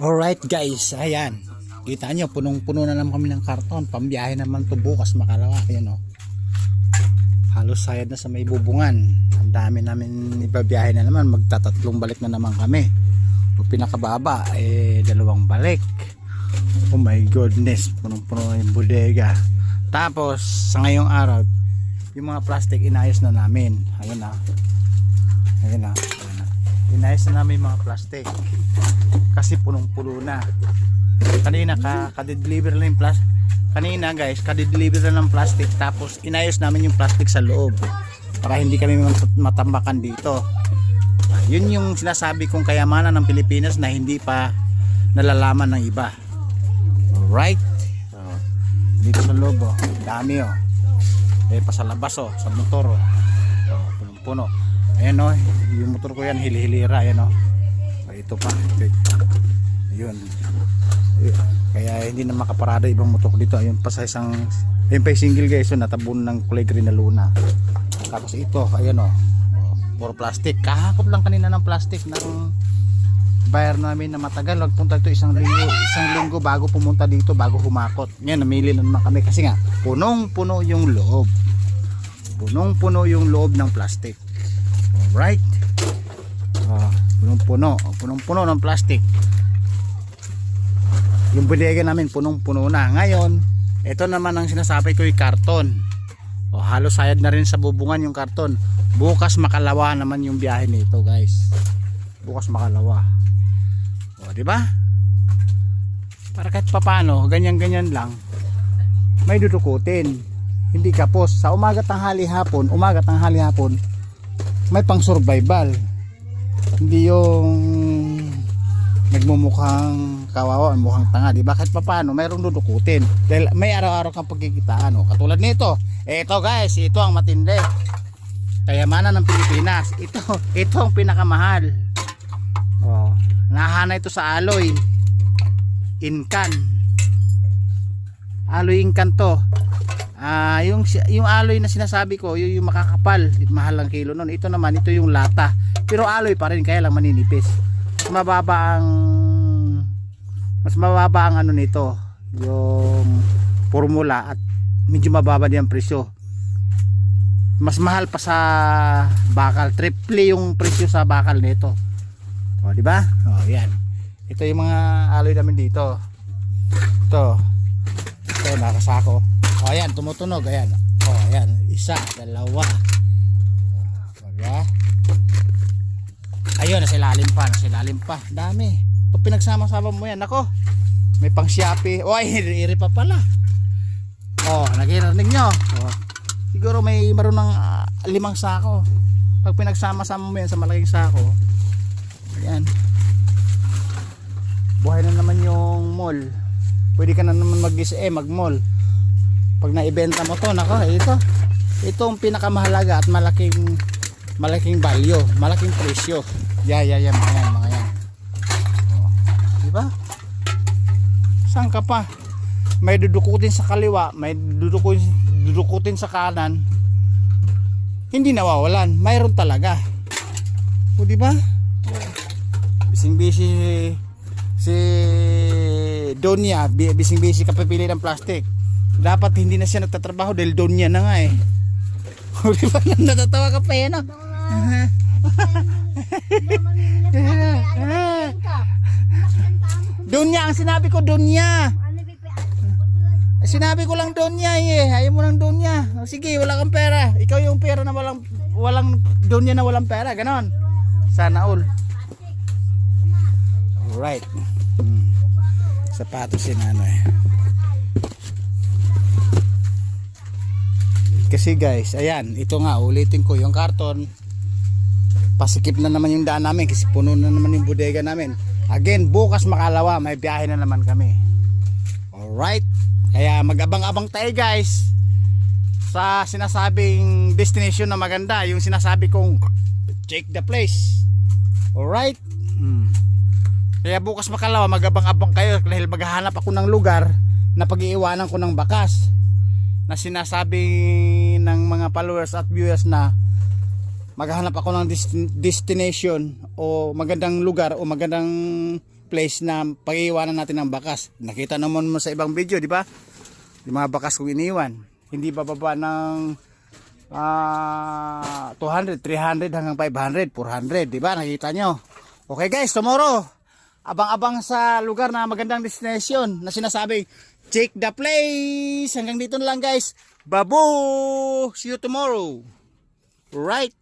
Alright guys, ayan. Kita nyo, punong-puno na naman kami ng karton. Pambiyahe naman to bukas Makalawa. Ayan o. Halos sayad na sa may bubungan. Ang dami namin ibabiyahe na naman. Magtatatlong balik na naman kami. O pinakababa, 2 balik. Oh my goodness, punong-puno na yung bodega. Tapos, sa ngayong araw, yung mga plastic inayos na namin. Ayan na. Ayan na. Inayos na namin yung mga plastic. Kasi punong-puno na. Kanina ka-deliver lang yung plastic. Kanina guys, ka-deliver lang ng plastic. Tapos inayos namin yung plastic sa loob. Para hindi kami matambakan dito. Yun yung sinasabi kong kayamanan ng Pilipinas na hindi pa nalalaman ng iba. Alright. So, dito sa loob oh, dami oh. Pa sa labas oh, sa motor oh. So, punong-puno. Ayan o, yung motor ko yan, hili-hilira, ayan o. Ito pa, ayun. Kaya hindi na makaparada ibang motor ko dito. Ayun pa sa isang, ayun pa yung single guys, so natabon ng kulay green na luna. Tapos ito, ayan o, puro plastic. Kahakot lang kanina ng plastic ng buyer namin na matagal. Nagpunta ito isang linggo bago pumunta dito, bago humakot. Ngayon, namili na naman kami kasi nga, punong-puno yung loob. Punong-puno yung loob ng plastic. Right? Punong-puno ng plastic. Yung bodega namin punong-puno na. Ngayon, ito naman ang sinasabi ko yung karton. Halos sayad na rin sa bubungan yung karton. Bukas Makalawa naman yung biyahe nito, guys. Bukas Makalawa. Di ba? Para kahit papano, ganyan-ganyan lang, may dudukutin. Hindi kapos. Sa umaga tanghali hapon, may pang survival. Hindi yung nagmumukhang kawawa, mukhang tanga, di ba? Kahit papaano mayroong dudukutin dahil may araw-araw kang pagkikitaan oh. Katulad nito, ito guys, ito ang matindi, kayamanan ng Pilipinas. Ito ang pinakamahal oh. Nahana ito sa alloy inkan, alloy inkan to. Yung alloy na sinasabi ko, yung makakapal, mahal ang kilo nun. Ito naman, ito yung lata, pero alloy pa rin, kaya lang maninipis. Mas mababa ang ano nito, yung formula, at medyo mababa din ang presyo. Mas mahal pa sa bakal, triple yung presyo sa bakal nito. O, di ba? O, yan. Ito yung mga alloy namin dito. Ito nakasako. O ayan, tumutunog, ayan. O ayan, 1, 2. Diba? Ayun, nasa ilalim pa. Dami. Pag pinagsama-sama mo yan, ako, may pang Shopee. O ay, iri pa pala. O, nagirinig nyo. O, siguro may marunong 5 sako. Pag pinagsama-sama mo yan sa malaking sako, ayan. Buhay na naman yung mall. Pwede ka na naman mag-mall. Pag naibenta mo to, nako, ito ang pinakamahalaga at malaking value, malaking presyo. Mga yan. Oh, di ba? Saan ka pa? May dudukutin sa kaliwa, may dudukutin sa kanan. Hindi nawawalan, mayroon talaga. O di ba? Bising-busy si Donya, bising-busy kapipili ng plastic. Dapat hindi na siya nagtatrabaho dahil doon niya na nga eh. Di ba? Natatawa ka pa yan oh. Doon niya ang sinabi ko, doon niya. Sinabi ko lang doon niya eh. Ayaw mo lang doon niya. Sige, wala kang pera. Ikaw yung pera na walang doon niya na walang pera. Ganon. Sana all. Alright. Sapatos yun ano eh. Kasi guys, ayan, ito nga, ulitin ko yung karton. Pasikip na naman yung daan namin kasi puno na naman yung bodega namin. Again, bukas Makalawa, may biyahe na naman kami. Alright, kaya mag-abang-abang tayo guys sa sinasabing destination na maganda. Yung sinasabi kong check the place. Alright. Kaya bukas Makalawa, mag-abang-abang kayo dahil maghahanap ako ng lugar na pag-iiwanan ko ng bakas na sinasabi ng mga followers at viewers na maghahanap ako ng destination o magandang lugar o magandang place na pag-iwanan natin ng bakas. Nakita naman mo sa ibang video, di ba? Yung mga bakas kong iniwan. Hindi bababa ng 200, 300 hanggang 500, 400, di ba? Nakita nyo. Okay guys, tomorrow, abang-abang sa lugar na magandang destination na sinasabi, check the place. Hanggang dito na lang guys. Babu! See you tomorrow. Right.